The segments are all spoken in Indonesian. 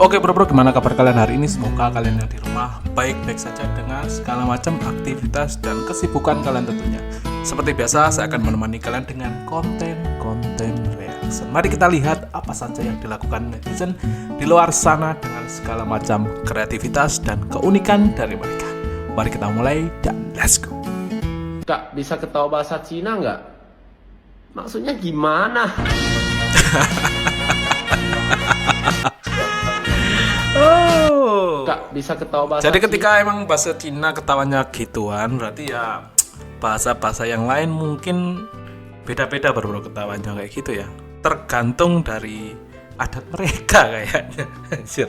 Oke bro, gimana kabar kalian hari ini? Semoga kalian yang di rumah baik-baik saja dengan segala macam aktivitas dan kesibukan kalian tentunya. Seperti biasa, saya akan menemani kalian dengan konten-konten reaction. Mari kita lihat apa saja yang dilakukan netizen di luar sana dengan segala macam kreativitas dan keunikan dari mereka. Mari kita mulai dan let's go. Kak, bisa ketawa bahasa Cina nggak? Maksudnya gimana? Oh. Kak, bisa ketawa bahasa Jadi Cina? ketika emang bahasa Cina ketawanya gituan, berarti ya bahasa-bahasa yang lain mungkin beda-beda bro ketawanya kayak gitu ya. Tergantung dari adat mereka kayaknya. Anjir.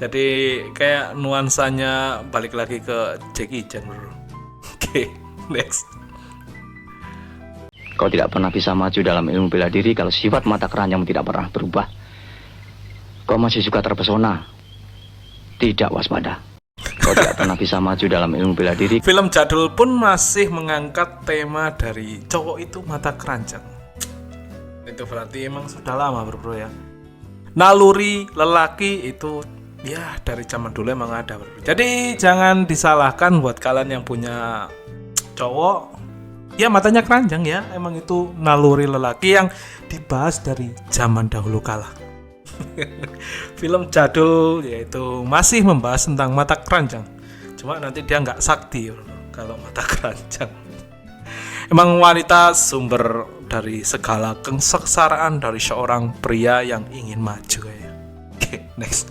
Jadi kayak nuansanya balik lagi ke Jackie Chan bro. Oke, next. Kau tidak pernah bisa maju dalam ilmu bela diri kalau sifat mata keranjang tidak pernah berubah. Kau masih suka terpesona, tidak waspada. Kau tidak pernah bisa maju dalam ilmu bela diri. Film jadul pun masih mengangkat tema dari cowok itu mata keranjang. Itu berarti emang sudah lama bro ya. Naluri lelaki itu ya dari zaman dulu emang ada bro. Jadi jangan disalahkan buat kalian yang punya cowok. Ya matanya keranjang ya, emang itu naluri lelaki yang dibahas dari zaman dahulu kala. Film jadul yaitu masih membahas tentang mata keranjang. Cuma nanti dia nggak sakti bro, kalau mata keranjang. Emang wanita sumber dari segala kesengsaraan dari seorang pria yang ingin maju ya. Oke, next.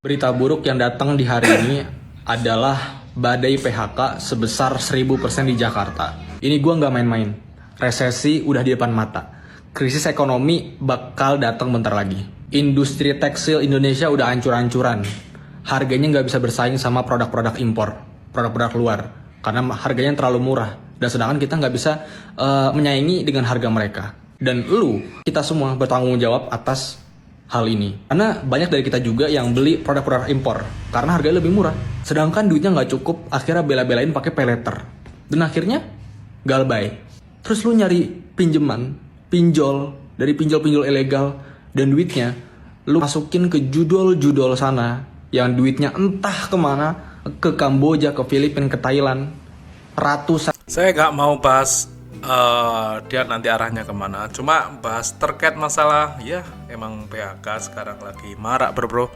Berita buruk yang datang di hari ini adalah badai PHK sebesar 1000% di Jakarta. Ini gua nggak main-main. Resesi udah di depan mata. Krisis ekonomi bakal datang bentar lagi. Industri tekstil Indonesia udah hancur-hancuran. Harganya nggak bisa bersaing sama produk-produk impor, produk-produk luar, karena harganya terlalu murah. Dan sedangkan kita nggak bisa menyaingi dengan harga mereka. Dan kita semua bertanggung jawab atas hal ini. Karena banyak dari kita juga yang beli produk-produk impor karena harganya lebih murah. Sedangkan duitnya nggak cukup, akhirnya bela-belain pakai pay letter. Dan akhirnya galbay. Terus lu nyari pinjol dari pinjol-pinjol ilegal, dan duitnya lu masukin ke judol-judol sana yang duitnya entah kemana, ke Kamboja, ke Filipina, ke Thailand, ratusan. Saya nggak mau bahas dia nanti arahnya kemana. Cuma bahas terkait masalah ya emang PHK sekarang lagi marak bro.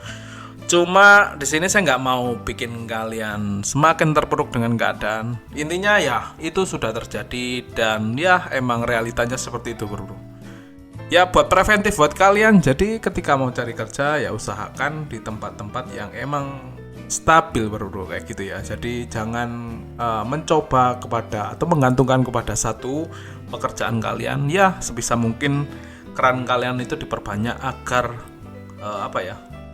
Cuma di sini saya nggak mau bikin kalian semakin terpuruk dengan keadaan. Intinya ya itu sudah terjadi dan ya emang realitanya seperti itu bro. Ya buat preventif buat kalian. Jadi ketika mau cari kerja ya usahakan di tempat-tempat yang emang stabil bro kayak gitu ya. Jadi jangan mencoba kepada atau menggantungkan kepada satu pekerjaan kalian. Ya sebisa mungkin keran kalian itu diperbanyak agar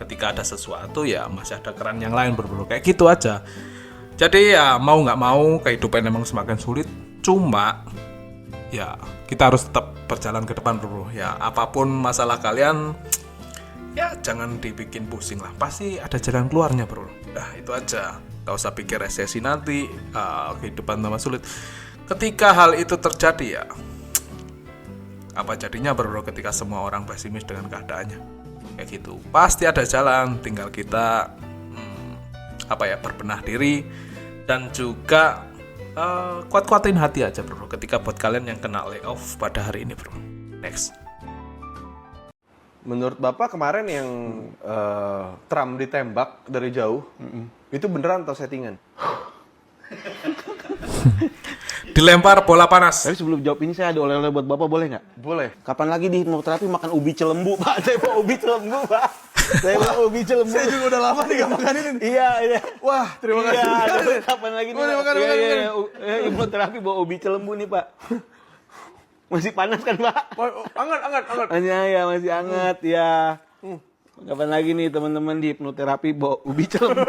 ketika ada sesuatu ya masih ada keran yang lain bro kayak gitu aja. Jadi ya mau nggak mau kehidupan emang semakin sulit. Cuma ya kita harus tetap berjalan ke depan bro. Ya apapun masalah kalian ya jangan dibikin pusing lah, pasti ada jalan keluarnya bro. Nah itu aja, gak usah pikir resesi nanti, kehidupan tambah sulit. Ketika hal itu terjadi ya apa jadinya bro ketika semua orang pesimis dengan keadaannya kayak gitu. Pasti ada jalan, tinggal kita berbenah diri dan juga kuat-kuatin hati aja bro ketika buat kalian yang kena layoff pada hari ini bro. Next. Menurut Bapak kemarin yang Trump ditembak dari jauh, itu beneran atau settingan? Dilempar bola panas. Tapi sebelum jawab ini saya ada oleh-oleh buat Bapak, boleh nggak? Boleh. Kapan lagi di hipnoterapi makan ubi celembu, Pak? Saya mau ubi celembu, Pak. Saya mau ubi celembu. Saya juga udah lama nih gak makan ini. Iya. Wah, terima kasih. Iya, kapan lagi nih? Makan. Hipnoterapi bawa ubi celembu nih, Pak. Masih panas kan, Pak? Anget. Ya, masih hangat, ya. Kapan lagi nih teman-teman di hipnoterapi bawa ubi celembu?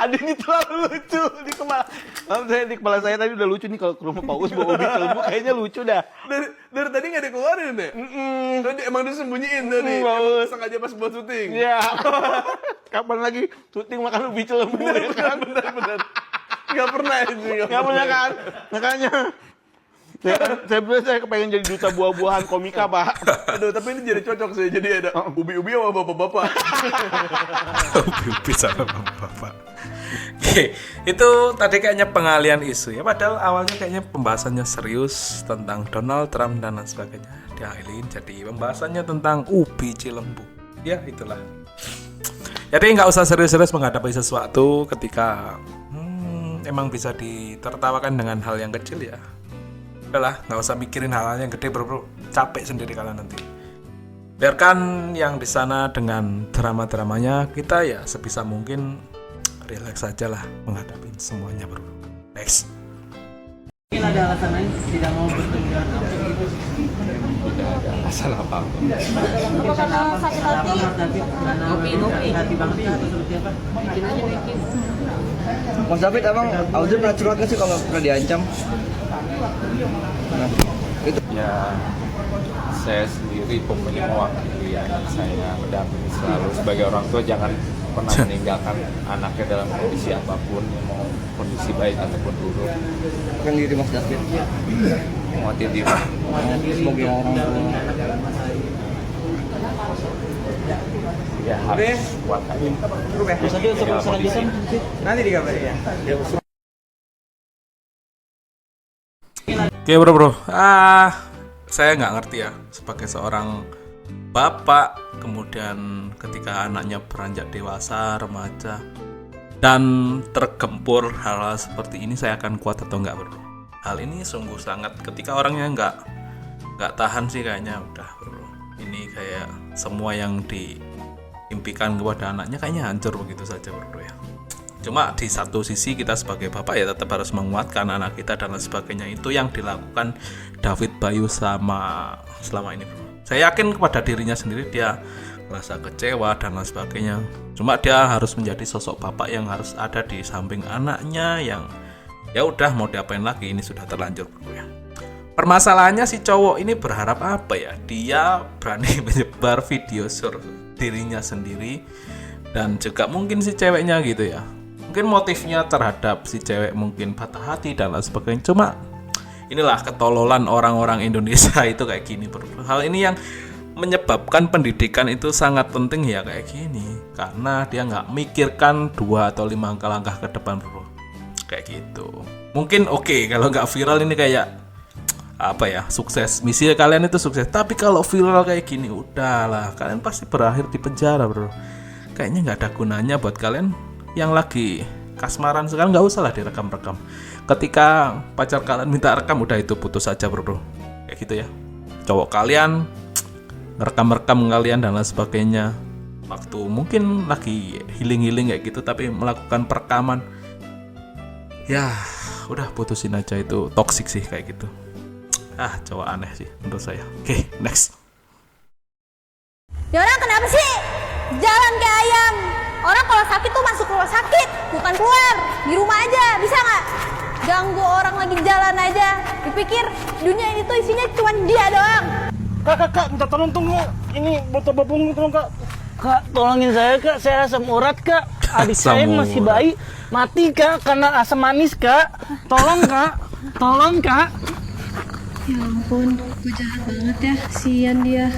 Aduh, ini terlalu lucu di kepala. Di kepala saya tadi udah lucu nih, kalau ke rumah Pak Us bawa ubi celembu kayaknya lucu dah. Dari tadi nggak dikeluarin deh. Tadi emang disembunyiin tadi. Bagus. Sengaja pas buat syuting. Iya. Kapan lagi syuting makan ubi celembu? Bener. Nggak pernah itu. Nggak pernah kan? Makanya Saya kepengen jadi duta buah-buahan komika, Pak. Aduh, tapi ini jadi cocok sih. Jadi ada ubi-ubi sama bapak-bapak. Ubi sama bapak. Oke, itu tadi kayaknya pengalian isu ya. Padahal awalnya kayaknya pembahasannya serius tentang Donald Trump dan lain sebagainya. Dialihin jadi pembahasannya tentang ubi Cilembu. Ya itulah. Jadi nggak usah serius-serius menghadapi sesuatu ketika emang bisa ditertawakan dengan hal yang kecil ya. Udahlah, nggak usah mikirin hal-hal yang gede bro. Capek sendiri kalian nanti. Biarkan yang di sana dengan drama-dramanya, kita ya sebisa mungkin relax aja lah menghadapi semuanya bro. Next. Mungkin ada alasan lain tidak mau bertemu dengan kamu gitu. Asal apa? Mungkin karena sakit hati. Hati banget ya atau seperti apa? Bikin aja bikin. Mas David, emang Audrey pernah curhat gak sih kalau pernah diancam? Nah, itu. Ya, saya sendiri pokoknya mewakili anak saya, mendampingi selalu sebagai orang tua, jangan pernah meninggalkan anaknya dalam kondisi apapun, mau kondisi baik ataupun buruk. Kan diri Mas David. Menguatin diri. Sebagai orang tua. Ya harus kuat aja. Mas David untuk selanjutnya nanti dikabarin ya. Oke bro, saya nggak ngerti ya sebagai seorang bapak, kemudian ketika anaknya beranjak dewasa, remaja, dan tergempur hal-hal seperti ini, saya akan kuat atau enggak bro? Hal ini sungguh sangat, ketika orangnya nggak tahan sih kayaknya udah bro. Ini kayak semua yang diimpikan kepada anaknya kayaknya hancur begitu saja bro ya. Cuma di satu sisi kita sebagai bapak ya tetap harus menguatkan anak kita dan lain sebagainya. Itu yang dilakukan David Bayu selama ini bro. Saya yakin kepada dirinya sendiri dia merasa kecewa dan lain sebagainya. Cuma dia harus menjadi sosok bapak yang harus ada di samping anaknya yang ya udah mau diapain lagi, ini sudah terlanjur bro ya. Permasalahannya si cowok ini berharap apa ya? Dia berani menyebar video sur dirinya sendiri dan juga mungkin si ceweknya gitu ya. Mungkin motifnya terhadap si cewek mungkin patah hati dan lain sebagainya. Cuma inilah ketololan orang-orang Indonesia itu kayak gini bro. Hal ini yang menyebabkan pendidikan itu sangat penting ya kayak gini. Karena dia nggak mikirkan 2 atau 5 langkah ke depan bro. Kayak gitu. Mungkin oke, kalau nggak viral ini kayak apa ya, sukses. Misi kalian itu sukses. Tapi kalau viral kayak gini udahlah, kalian pasti berakhir di penjara bro. Kayaknya nggak ada gunanya buat kalian yang lagi kasmaran sekarang, nggak usah lah direkam-rekam. Ketika pacar kalian minta rekam, udah itu putus aja bro. Kayak gitu ya. Cowok kalian ngerekam-rekam kalian dan lain sebagainya. Waktu mungkin lagi healing kayak gitu, tapi melakukan perekaman. Ya, udah putusin aja, itu toxic sih kayak gitu. Cowok aneh sih menurut saya. Oke, next. Ya orang kenapa sih jalan kayak ayam? Orang kalau sakit tuh masuk rumah sakit, bukan keluar. Di rumah aja, bisa nggak? Ganggu orang lagi jalan aja. Dipikir dunia ini tuh isinya cuma dia doang. Kak, minta tolong tunggu. Ini botol babung tolong kak. Kak, tolongin saya kak, saya asam urat kak. Adik saya masih bayi, mati kak karena asam manis kak. Tolong kak. Ya ampun, gue jahat banget ya, sian dia.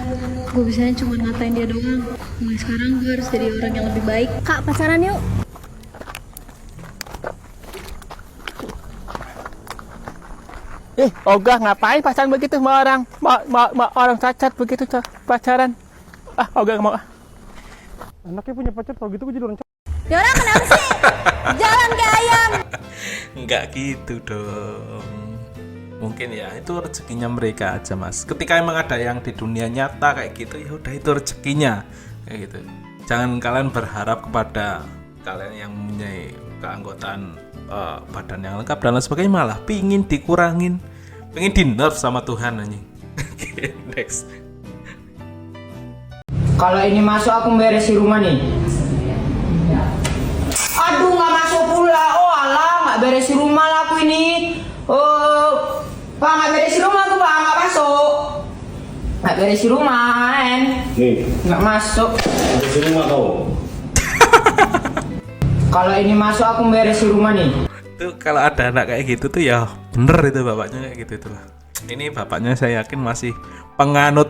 Gue bisanya cuma ngatain dia doang. Mulai sekarang gue harus jadi orang yang lebih baik. Kak, pacaran yuk. Ogah ngapain pacaran begitu sama orang? Orang cacat begitu pacaran. Ogah nggak mau. Anaknya punya pacar, tau gitu gue jadi orang cacat. Ya orang kenapa sih jalan kayak ayam? Enggak gitu dong. Mungkin ya itu rezekinya mereka aja mas. Ketika emang ada yang di dunia nyata kayak gitu, ya udah itu rezekinya kayak gitu. Jangan kalian berharap kepada kalian yang mempunyai keanggotaan badan yang lengkap dan lain sebagainya, malah pingin dikurangin, pingin di nerf sama Tuhan anjing. Oke, next. Kalau ini masuk aku beresin rumah nih. Aduh nggak masuk pula. Oh alah nggak beresin rumah lah aku ini. Oh Pak nggak beresin rumah aku Pak, nggak masuk. Nggak beresin rumah kan? Nih. Nggak masuk. Beresin rumah kau. Kalau ini masuk aku beresin rumah nih. Tuh kalau ada anak kayak gitu tuh ya bener itu bapaknya kayak gitu itulah. ini bapaknya saya yakin masih penganut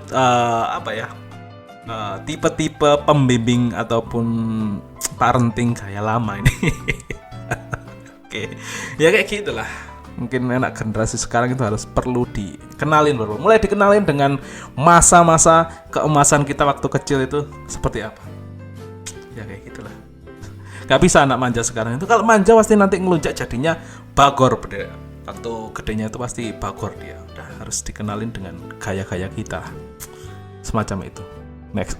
tipe-tipe pembimbing ataupun parenting gaya lama ini. Oke, ya kayak gitulah. Mungkin anak generasi sekarang itu harus perlu dikenalin bro. Mulai dikenalin dengan masa-masa keemasan kita waktu kecil itu seperti apa. Ya kayak gitulah. Gak bisa anak manja sekarang itu. Kalau manja pasti nanti ngelunjak jadinya bagor. Waktu gedenya itu pasti bagor dia. Udah harus dikenalin dengan gaya-gaya kita. Semacam itu. Next.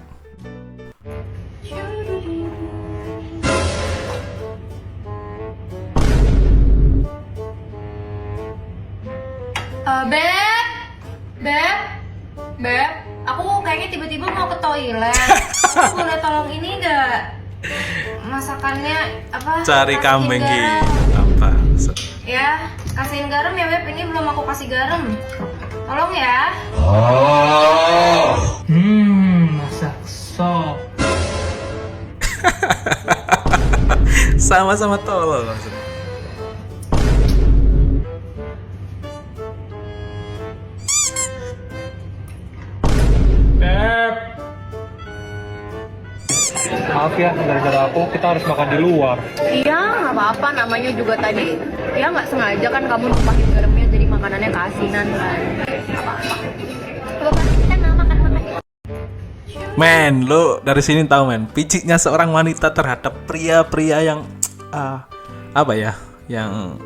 Beb, aku kayaknya tiba-tiba mau ke toilet. Boleh tolong ini enggak? Masakannya apa? Cari kambing apa? Ya, kasihin garam ya Beb, ini belum aku kasih garam. Tolong ya. Masak sop. Sama-sama tolol maksudnya. Beb. Maaf ya, gara-gara aku kita harus makan di luar. Iya, nggak apa-apa. Namanya juga tadi, ya nggak sengaja kan kamu numpahin garamnya jadi makanannya keasinan kan. Men, lo dari sini tahu men, piciknya seorang wanita terhadap pria-pria yang yang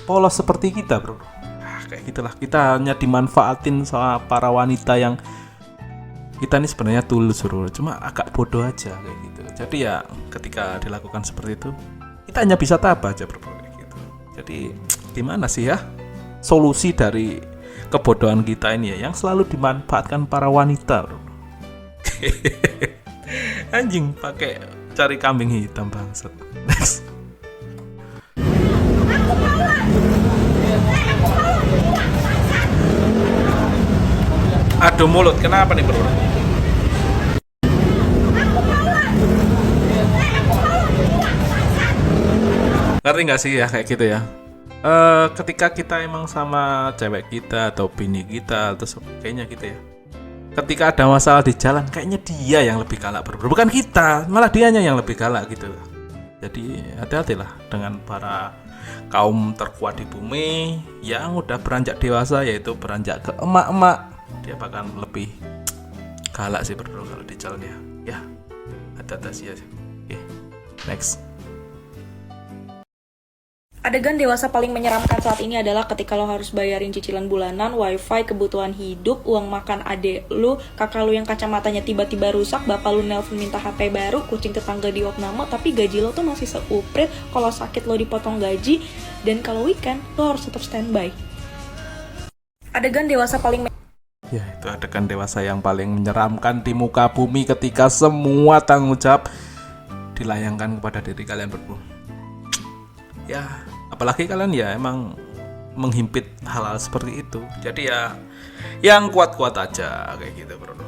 polos seperti kita bro. Kayak gitulah, kita hanya dimanfaatin sama para wanita yang kita ini sebenarnya tulus bro, cuma agak bodoh aja kayak gitu. Jadi ya ketika dilakukan seperti itu, kita hanya bisa tabah aja bro kayak gitu. Jadi gimana sih ya solusi dari kebodohan kita ini ya yang selalu dimanfaatkan para wanita bro. Anjing pakai cari kambing hitam bangsat. Next. Aduh mulut, kenapa nih bro? Ngerti nggak sih ya kayak gitu ya? Ketika kita emang sama cewek kita atau bini kita atau sebagainya gitu ya, ketika ada masalah di jalan kayaknya dia yang lebih galak bro, bukan kita, malah dianya yang lebih galak gitu. Jadi hati-hatilah dengan para kaum terkuat di bumi yang udah beranjak dewasa, yaitu beranjak ke emak-emak. Dia bahkan lebih galak sih bro kalau di jalan ya. Hati-hati aja. Oke, next. Adegan dewasa paling menyeramkan saat ini adalah ketika lo harus bayarin cicilan bulanan, wifi, kebutuhan hidup, uang makan adek lu, kakak lu yang kacamatanya tiba-tiba rusak, bapak lu nelpon minta HP baru, kucing tetangga diopname, tapi gaji lo tuh masih seuprit, kalau sakit lo dipotong gaji, dan kalau weekend lo harus tetap standby. Adegan dewasa paling Ya, itu adegan dewasa yang paling menyeramkan di muka bumi ketika semua tanggung jawab dilayangkan kepada diri kalian berdua. Ya, apalagi kalian ya emang menghimpit hal-hal seperti itu. Jadi ya yang kuat-kuat aja kayak gitu bro.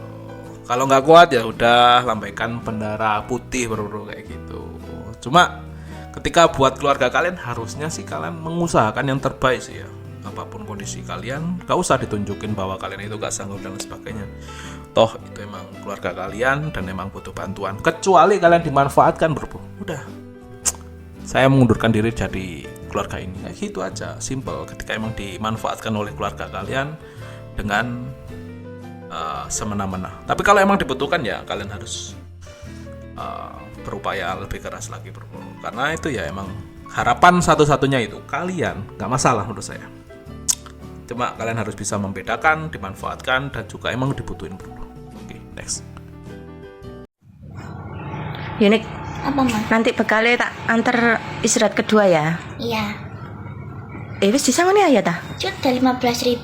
Kalau nggak kuat ya udah lambaikan bendera putih bro kayak gitu. Cuma ketika buat keluarga kalian harusnya sih kalian mengusahakan yang terbaik sih ya. Apapun kondisi kalian, gak usah ditunjukin bahwa kalian itu gak sanggup dan sebagainya. Toh itu emang keluarga kalian dan emang butuh bantuan. Kecuali kalian dimanfaatkan bro. Udah, saya mengundurkan diri jadi keluarga ini. Kayak gitu aja, simple. Ketika emang dimanfaatkan oleh keluarga kalian dengan semena-mena. Tapi kalau emang dibutuhkan ya kalian harus berupaya lebih keras lagi bro. Karena itu ya emang harapan satu-satunya itu kalian, gak masalah menurut saya. Cuma kalian harus bisa membedakan, dimanfaatkan, dan juga emang dibutuhin bro. Oke, next. Yunik, Apa mas? nanti bekalnya tak antar istirahat kedua ya. Iya. Wis disangoni ya ta? Sudah 15.000.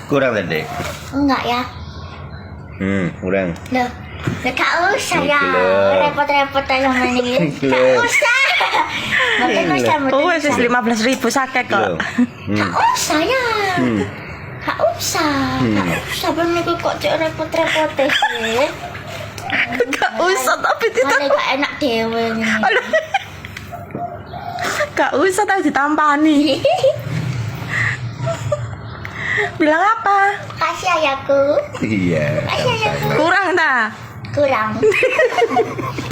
Kurang tadi. Enggak ya? Kurang. Loh, gak usah ya. Gila. Repot-repot aja mainin. Gila. Gak usah. Mungkin usah. Oh, wis 15.000 sakit kok. Gak usah ya. Gak usah. Gak usah. Bener kok cek repot-repot sih. Gak usah tapi tidak. Gak enak dewe. Gak usah tahu ditampani. Bilang apa? Kasih ayahku. Iya. Kasih ayahku. Kurang dah. Kurang.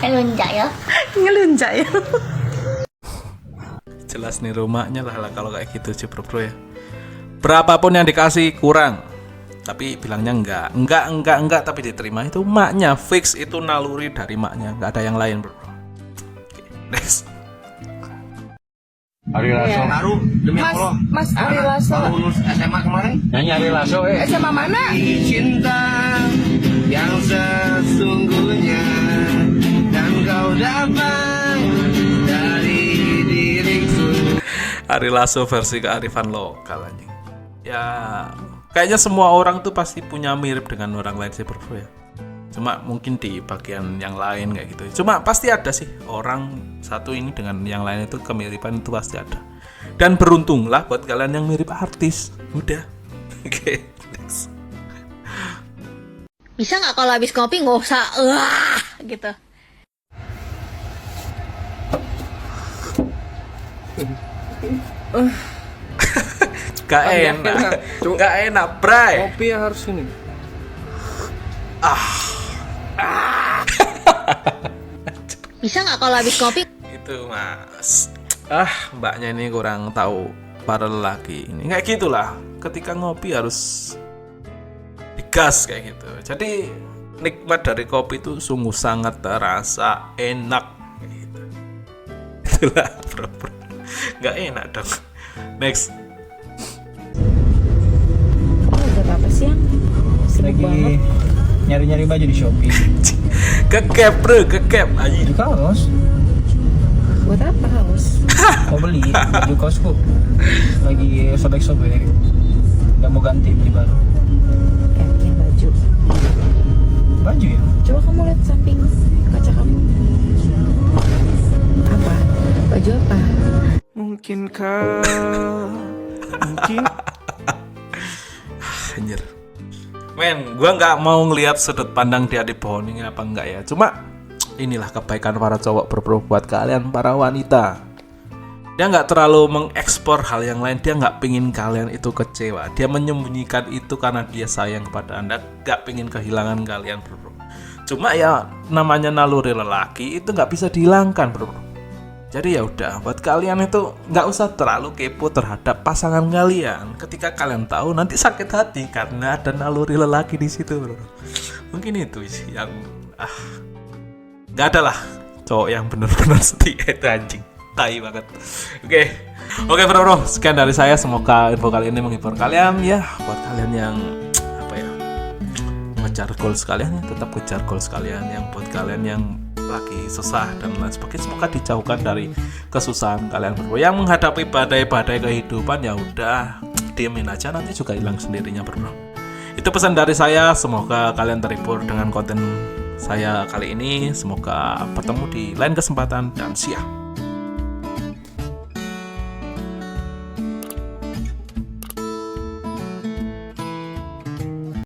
Ngelunjak ya. Ngelunjak ya. Jelas nih rumahnya lah kalau kayak gitu sih bro ya. Berapapun yang dikasih kurang, tapi bilangnya enggak tapi diterima, itu maknya fix, itu naluri dari maknya, nggak ada yang lain bro. Oke, next. Ari Lasso. Baru demi Allah. Mas Ari Lasso. Baru lulus SMA kemarin. Nyanyi Ari Lasso SMA mana? Cinta yang sesungguhnya dan kau dapat dari diriku. Ari Lasso versi kearifan lokal anjing. Ya, kayaknya semua orang tuh pasti punya mirip dengan orang lain sih bro ya. Cuma mungkin di bagian yang lain kayak gitu. Cuma pasti ada sih orang satu ini dengan yang lain itu kemiripan itu pasti ada. Dan beruntunglah buat kalian yang mirip artis. Udah. Oke, next. Bisa nggak kalau habis kopi nggak usah gitu. Gak enak, bray. Kopi ya harus ini. Bisa nggak kalau habis kopi? Itu mas. Mbaknya ini kurang tahu para lelaki ini. Kayak gitulah. Ketika ngopi harus digas kayak gitu. Jadi nikmat dari kopi itu sungguh sangat terasa enak kayak gitu. Itulah bro. Gak enak dong. Next. Buat apa sih yang Lagi nyari-nyari baju di Shopee. Kekep bro, kekep aja. Baju kaos. buat apa haus? Mau beli baju kaosku. Lagi sobek-sobek. Gak mau ganti beli baru. Yakin baju? Baju ya? Coba kamu lihat samping kaca kamu. Apa? Baju apa? Mungkinkah? Mungkin. Anjir. Men, gua nggak mau ngelihat sudut pandang dia di pohon ini apa enggak ya. Cuma inilah kebaikan para cowok bro buat kalian para wanita. Dia nggak terlalu mengekspor hal yang lain. Dia nggak pingin kalian itu kecewa. Dia menyembunyikan itu karena dia sayang kepada anda. Nggak pingin kehilangan kalian bro. Cuma ya namanya naluri lelaki itu nggak bisa dihilangkan bro. Jadi ya udah, buat kalian itu nggak usah terlalu kepo terhadap pasangan kalian. Ketika kalian tahu nanti sakit hati karena ada naluri lelaki di situ, bro. Mungkin itu sih yang nggak ada lah cowok yang benar-benar setia itu anjing, tai banget. Oke bro, sekian dari saya. Semoga info kali ini menghibur kalian ya. Buat kalian yang mengejar goals kalian ya, tetap kejar goals kalian. Yang buat kalian yang lagi susah dan lain sebagainya, semoga dijauhkan dari kesusahan kalian bro. Yang menghadapi badai-badai kehidupan ya udah diemin aja, nanti juga hilang sendirinya bro. Itu pesan dari saya. Semoga kalian terhibur dengan konten saya kali ini. Semoga bertemu di lain kesempatan dan siap.